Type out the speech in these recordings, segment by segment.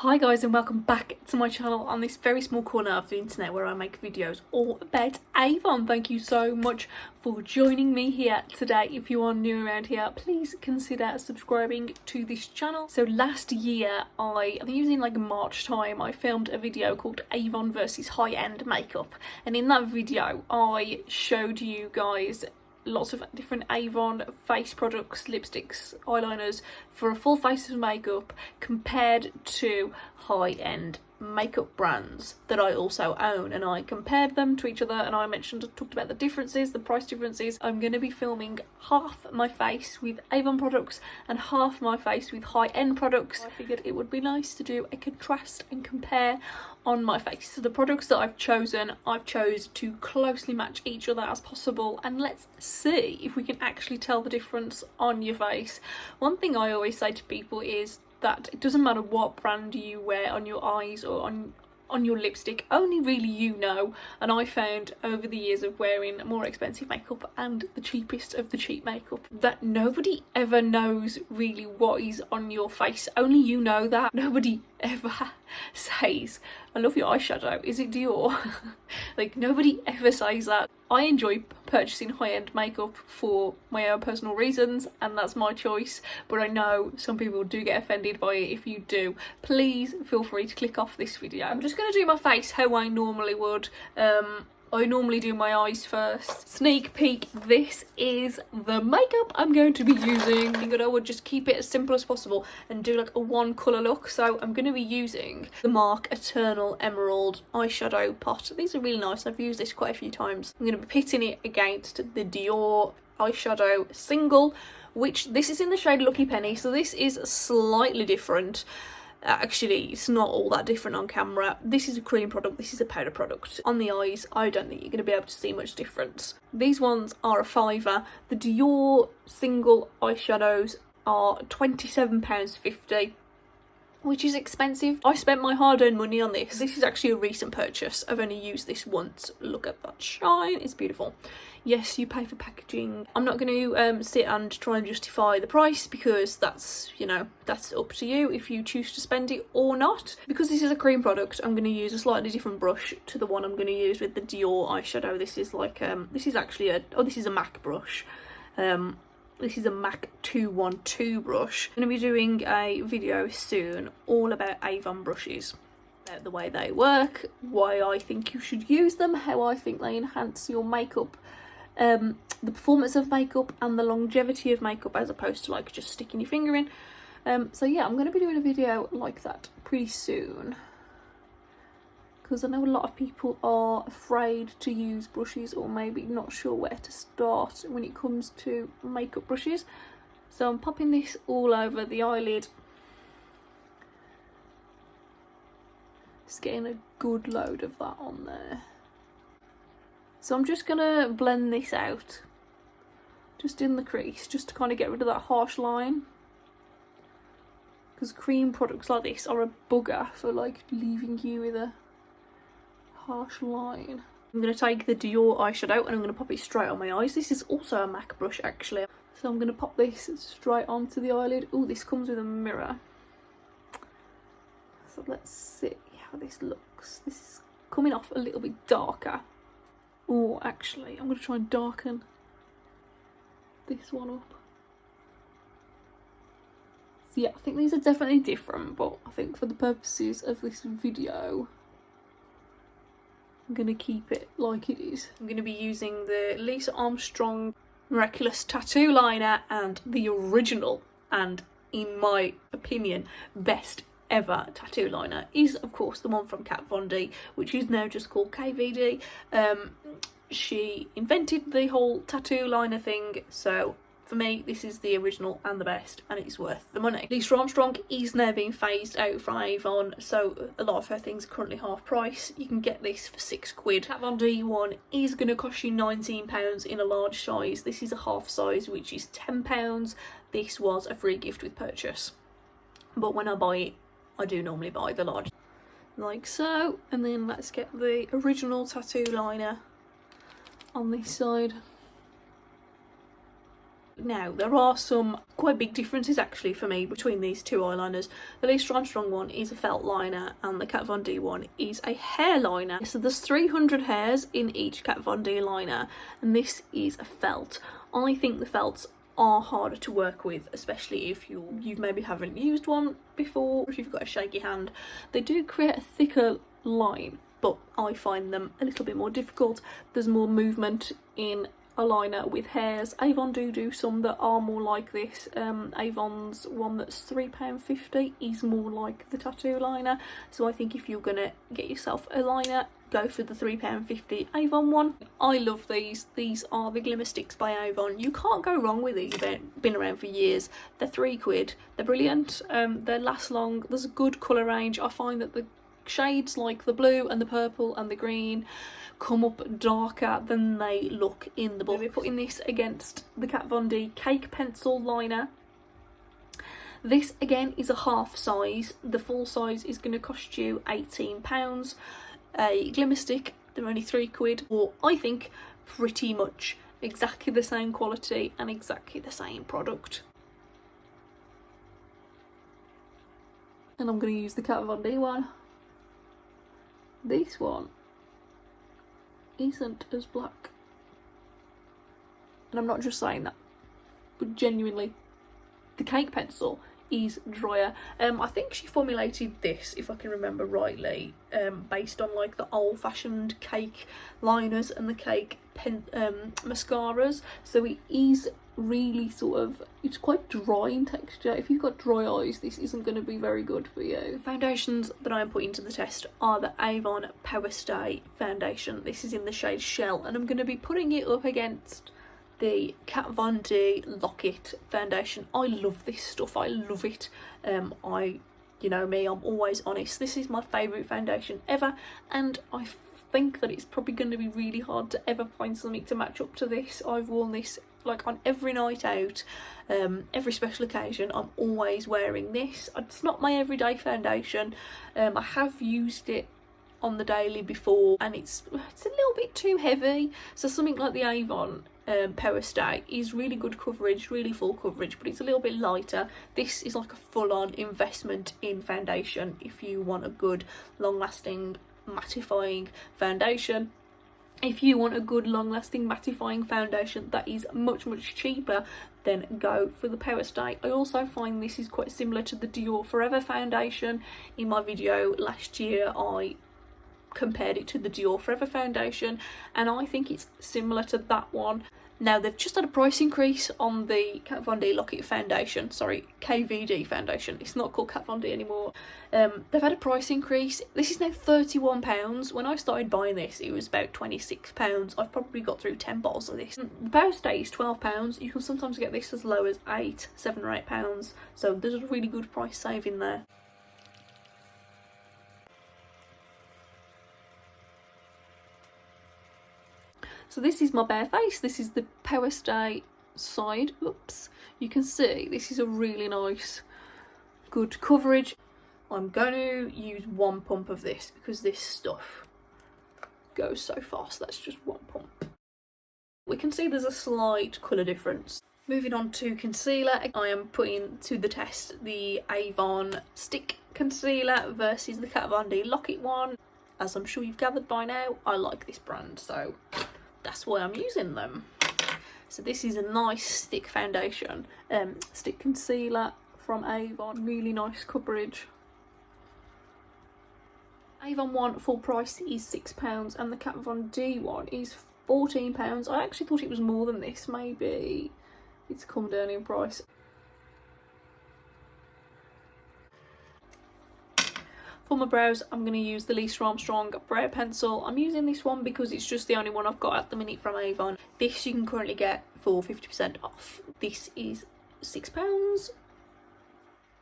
Hi guys, and welcome back to my channel on this very small corner of the internet where I make videos all about Avon. Thank you so much for joining me here today. If you are new around here, please consider subscribing to this channel. So last year, I think it was in like March time, I filmed a video called Avon versus high-end makeup, and in that video I showed you guys lots of different Avon face products, lipsticks, eyeliners for a full face of makeup compared to high-end makeup brands that I also own, and I compared them to each other and I talked about the differences, the price differences. I'm going to be filming half my face with Avon products and half my face with high-end products. I figured it would be nice to do a contrast and compare on my face. So the products that I've chose to closely match each other as possible, and let's see if we can actually tell the difference on your face. One thing I always say to people is that it doesn't matter what brand you wear on your eyes or on your lipstick, only really you know. And I found over the years of wearing more expensive makeup and the cheapest of the cheap makeup that nobody ever knows really what is on your face. Only you know that. Nobody ever says, I love your eyeshadow, is it Dior? Like, nobody ever says that. I enjoy purchasing high-end makeup for my own personal reasons, and that's my choice, but I know some people do get offended by it. If you do, please feel free to click off this video. I'm just going to do my face how I normally would. I normally do my eyes first. Sneak peek, this is the makeup I'm going to be using. I think I would just keep it as simple as possible and do like a one colour look. So I'm going to be using the MAC Eternal Emerald eyeshadow pot. These are really nice. I've used this quite a few times. I'm going to be pitting it against the Dior eyeshadow single, which this is in the shade Lucky Penny. So this is slightly different. Actually, it's not all that different on camera. This is a cream product, this is a powder product. On the eyes, I don't think you're going to be able to see much difference. These ones are a £5. The Dior single eyeshadows are £27.50, which is expensive. I spent my hard-earned money on this. This is actually a recent purchase. I've only used this once. Look at that shine, it's beautiful. Yes, you pay for packaging. I'm not going to sit and try and justify the price, because that's, you know, that's up to you if you choose to spend it or not. Because this is a cream product, I'm going to use a slightly different brush to the one I'm going to use with the Dior eyeshadow. This is like, this is actually this is a MAC brush. This is a MAC 212 brush. I'm going to be doing a video soon all about Avon brushes. About the way they work, why I think you should use them, how I think they enhance your makeup, the performance of makeup and the longevity of makeup, as opposed to like just sticking your finger in. So yeah, I'm going to be doing a video like that pretty soon, because I know a lot of people are afraid to use brushes, or maybe not sure where to start when it comes to makeup brushes. So I'm popping this all over the eyelid, just getting a good load of that on there. So I'm just gonna blend this out, just in the crease, just to kind of get rid of that harsh line, because cream products like this are a bugger for like leaving you with a harsh line. I'm going to take the Dior eyeshadow and I'm going to pop it straight on my eyes. This is also a MAC brush actually. So I'm going to pop this straight onto the eyelid. Oh, this comes with a mirror. So let's see how this looks. This is coming off a little bit darker. Oh, actually, I'm going to try and darken this one up. So yeah, I think these are definitely different, but I think for the purposes of this video, I'm going to keep it like it is. I'm going to be using the Lisa Armstrong Miraculous tattoo liner, and the original, and in my opinion, best ever tattoo liner is of course the one from Kat Von D, which is now just called KVD. She invented the whole tattoo liner thing, so for me this is the original and the best, and it's worth the money. Lisa Armstrong is now being phased out from Avon, so a lot of her things are currently half price. You can get this for £6. Kat Von D one is going to cost you £19 in a large size. This is a half size, which is £10. This was a free gift with purchase, but when I buy it, I do normally buy the large, like so. And then let's get the original tattoo liner on this side. Now, there are some quite big differences actually for me between these two eyeliners. The Lisa Armstrong one is a felt liner and the Kat Von D one is a hair liner. So there's 300 hairs in each Kat Von D liner and this is a felt. I think the felts are harder to work with, especially if you maybe haven't used one before, if you've got a shaky hand. They do create a thicker line, but I find them a little bit more difficult. There's more movement in a liner with hairs. Avon do some that are more like this. Avon's one that's £3.50 is more like the tattoo liner, so I think if you're gonna get yourself a liner, go for the £3.50 Avon one. I love these. These are the Glimmer Sticks by Avon. You can't go wrong with these. They've been around for years. They're £3. They're brilliant. They last long. There's a good colour range. I find that the shades like the blue and the purple and the green come up darker than they look in the book. We're putting this against the Kat Von D Cake Pencil liner. This again is a half size. The full size is going to cost you £18. A Glimmer Stick, they're only £3, or I think pretty much exactly the same quality and exactly the same product. And I'm going to use the Kat Von D one. This one isn't as black. And I'm not just saying that, but genuinely, the Cake Pencil is drier. I think she formulated this, if I can remember rightly, based on like the old-fashioned cake liners and the cake mascaras. So it is really it's quite dry in texture. If you've got dry eyes, this isn't going to be very good for you. The foundations that I'm putting to the test are the Avon Power Stay foundation. This is in the shade Shell, and I'm going to be putting it up against the Kat Von D Lock-It foundation. I love this stuff. I love it. You know me, I'm always honest. This is my favourite foundation ever, and I think that it's probably going to be really hard to ever find something to match up to this. I've worn this like on every night out, every special occasion. I'm always wearing this. It's not my everyday foundation. I have used it on the daily before, and it's a little bit too heavy. So something like the Avon Power Stay is really good coverage, really full coverage, but it's a little bit lighter. This is like a full-on investment in foundation if you want a good long-lasting mattifying foundation. If you want a good long-lasting mattifying foundation that is much cheaper, then go for the Power Stay. I also find this is quite similar to the Dior Forever foundation. In my video last year, I compared it to the Dior Forever foundation, and I think it's similar to that one. Now, they've just had a price increase on the Kat Von D Lock-It foundation. Sorry, KVD foundation. It's not called Kat Von D anymore. They've had a price increase. This is now £31. When I started buying this, it was about £26. I've probably got through 10 bottles of this. The Power Stay is £12. You can sometimes get this as low as £8, £7 or £8. So there's a really good price saving there. So this is my bare face. This is the Power Stay side. Oops. You can see this is a really nice, good coverage. I'm going to use one pump of this because this stuff goes so fast. That's just one pump. We can see there's a slight colour difference. Moving on to concealer, I am putting to the test the Avon Stick Concealer versus the Kat Von D Lock-It one. As I'm sure you've gathered by now, I like this brand, so that's why I'm using them. So this is a nice stick foundation, stick concealer from Avon. Really nice coverage. Avon one full price is £6 and the Kat Von D one is £14. I actually thought it was more than this. Maybe it's come down in price. For my brows, I'm going to use the Lisa Armstrong brow pencil. I'm using this one because it's just the only one I've got at the minute from Avon. This you can currently get for 50% off. This is £6.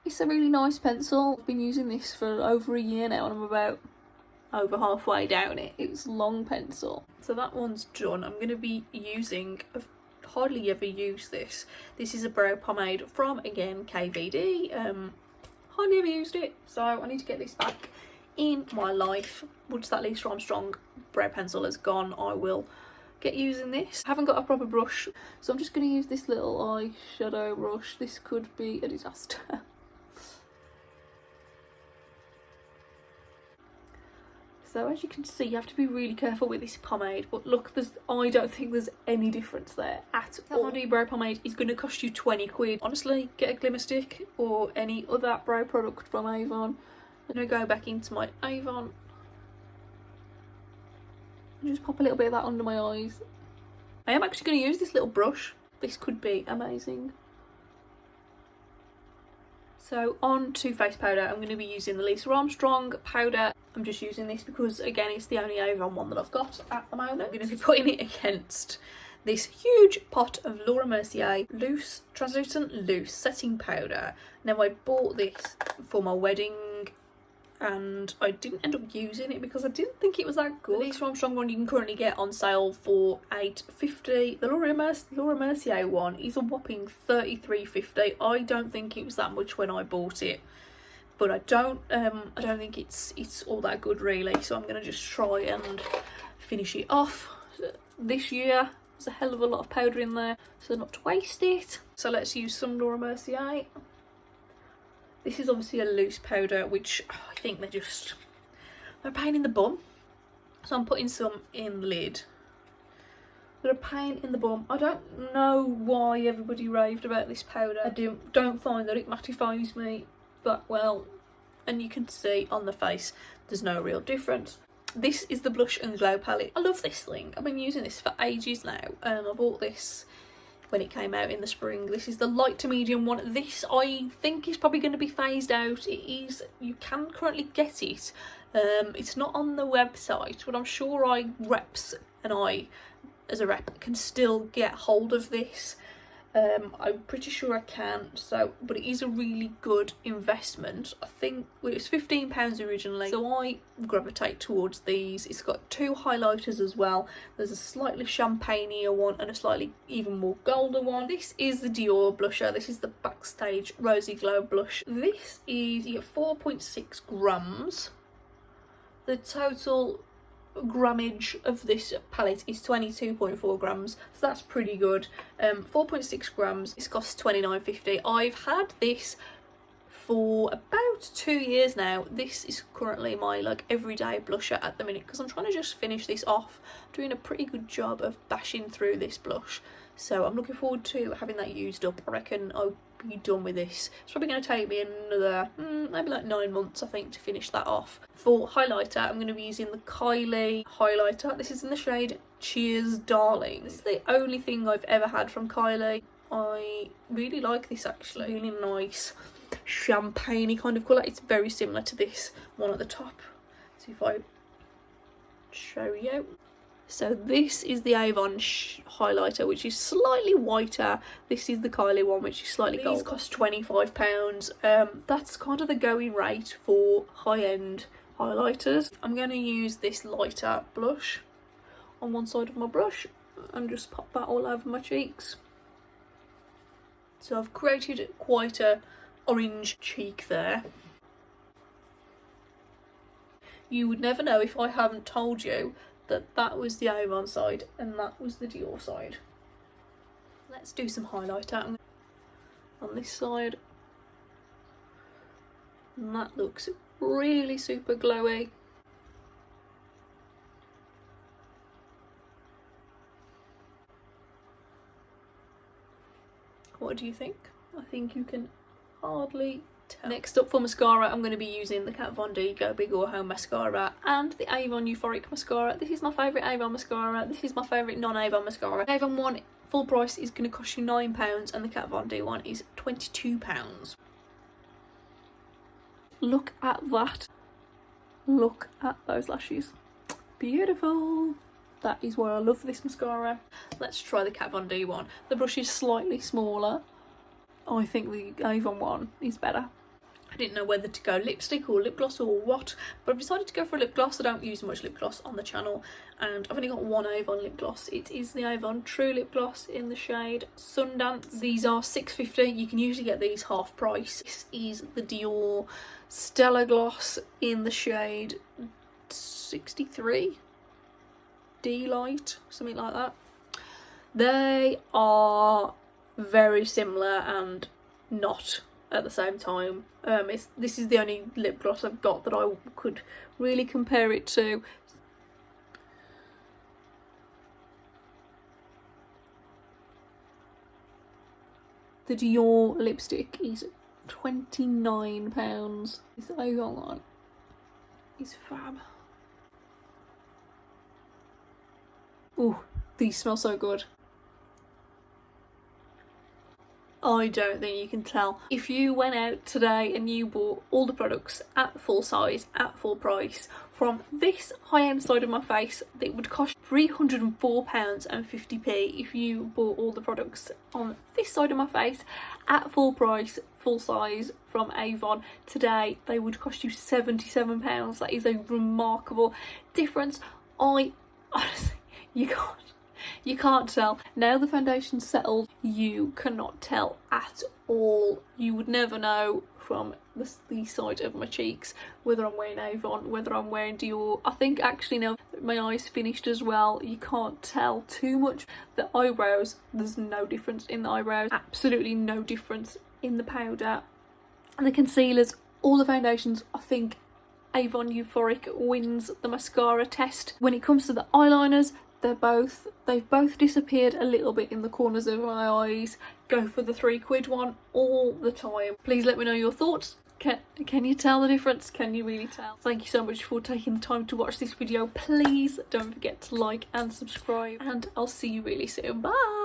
It's a really nice pencil. I've been using this for over a year now and I'm about over halfway down it. It's a long pencil. So that one's done. I'm going to be using, I've hardly ever used this. This is a brow pomade from, again, KVD. Hardly ever used it, so I need to get this back in my life. Once that Lisa Armstrong brow pencil has gone, I will get using this. I haven't got a proper brush, so I'm just going to use this little eyeshadow brush. This could be a disaster. So as you can see, you have to be really careful with this pomade, but look, I don't think there's any difference there at all. Avon brow pomade is going to cost you 20 quid. Honestly, get a Glimmer Stick or any other brow product from Avon. I'm going to go back into my Avon and just pop a little bit of that under my eyes. I am actually going to use this little brush. This could be amazing. So on to face powder, I'm going to be using the Lisa Armstrong powder. I'm just using this because, again, it's the only Avon one that I've got at the moment. I'm going to be putting it against this huge pot of Laura Mercier translucent loose setting powder. Now, I bought this for my wedding and I didn't end up using it because I didn't think it was that good. The Lisa Armstrong one you can currently get on sale for $8.50. The Laura Mercier one is a whopping $33.50. I don't think it was that much when I bought it, but I don't think it's all that good really. So I'm gonna just try and finish it off this year. There's a hell of a lot of powder in there, so not to waste it. So let's use some Laura Mercier. This is obviously a loose powder, which I think they're a pain in the bum. So I'm putting some in the lid. They're a pain in the bum. I don't know why everybody raved about this powder. I don't find that it mattifies me that well. And you can see on the face, there's no real difference. This is the Blush and Glow palette. I love this thing. I've been using this for ages now. I bought this when it came out in the spring. This is the light to medium one. This I think is probably going to be phased out. You can currently get it. It's not on the website, but I'm sure reps and I as a rep can still get hold of this. I'm pretty sure I can, but it is a really good investment. I think it was £15 originally, so I gravitate towards these. It's got two highlighters as well. There's a slightly champagne-y one and a slightly even more golden one. This is the Dior Blusher. This is the Backstage Rosy Glow Blush. This is, you get 4.6 grams. The total grammage of this palette is 22.4 grams, so that's pretty good. 4.6 grams. This costs $29.50. I've had this for about 2 years now. This is currently my everyday blusher at the minute because I'm trying to just finish this off. I'm doing a pretty good job of bashing through this blush, so I'm looking forward to having that used up. I reckon I'll be done with this. It's probably going to take me another maybe 9 months, I think, to finish that off. For highlighter, I'm going to be using the Kylie highlighter. This is in the shade Cheers Darling. This is the only thing I've ever had from Kylie. I really like this actually. Really nice champagne-y kind of colour. It's very similar to this one at the top. See if I show you. So this is the Avon highlighter, which is slightly whiter. This is the Kylie one, which is slightly gold. These cost £25. That's kind of the going rate for high-end highlighters. I'm going to use this lighter blush on one side of my brush and just pop that all over my cheeks. So I've created quite a orange cheek there. You would never know if I haven't told you that was the Avon side and that was the Dior side. Let's do some highlighter on this side. And that looks really super glowy. What do you think? I think you can hardly tell. Next up for mascara, I'm going to be using the Kat Von D Go Big or Home mascara and the Avon Euphoric mascara. This is my favourite Avon mascara. This is my favourite non-Avon mascara. The Avon one full price is going to cost you £9 and the Kat Von D one is £22. Look at that. Look at those lashes. Beautiful. That is why I love this mascara. Let's try the Kat Von D one. The brush is slightly smaller. I think the Avon one is better. I didn't know whether to go lipstick or lip gloss or what, but I've decided to go for a lip gloss. I don't use much lip gloss on the channel, and I've only got one Avon lip gloss. It is the Avon True Lip Gloss in the shade Sundance. These are $6.50. You can usually get these half price. This is the Dior Stellar Gloss in the shade 63. Delight, something like that. They are very similar and not at the same time. This is the only lip gloss I've got that I could really compare it to. The Dior lipstick is £29. This Avon one is fab. Ooh, these smell so good. I don't think you can tell. If you went out today and you bought all the products at full size, at full price, from this high-end side of my face, it would cost £304.50 if you bought all the products on this side of my face at full price, full size from Avon. Today, they would cost you £77. That is a remarkable difference. Honestly, you can't tell. Now the foundation's settled, you cannot tell at all. You would never know from the side of my cheeks whether I'm wearing Avon, whether I'm wearing Dior. I think actually now that my eyes finished as well, you can't tell too much. The eyebrows, there's no difference in the eyebrows. Absolutely no difference in the powder. And the concealers, all the foundations, I think Avon Euphoric wins the mascara test. When it comes to the eyeliners, they've both disappeared a little bit in the corners of my eyes. Go for the £3 one all the time. Please let me know your thoughts. Can you tell the difference? Can you really tell? Thank you so much for taking the time to watch this video. Please don't forget to like and subscribe, and I'll see you really soon. Bye.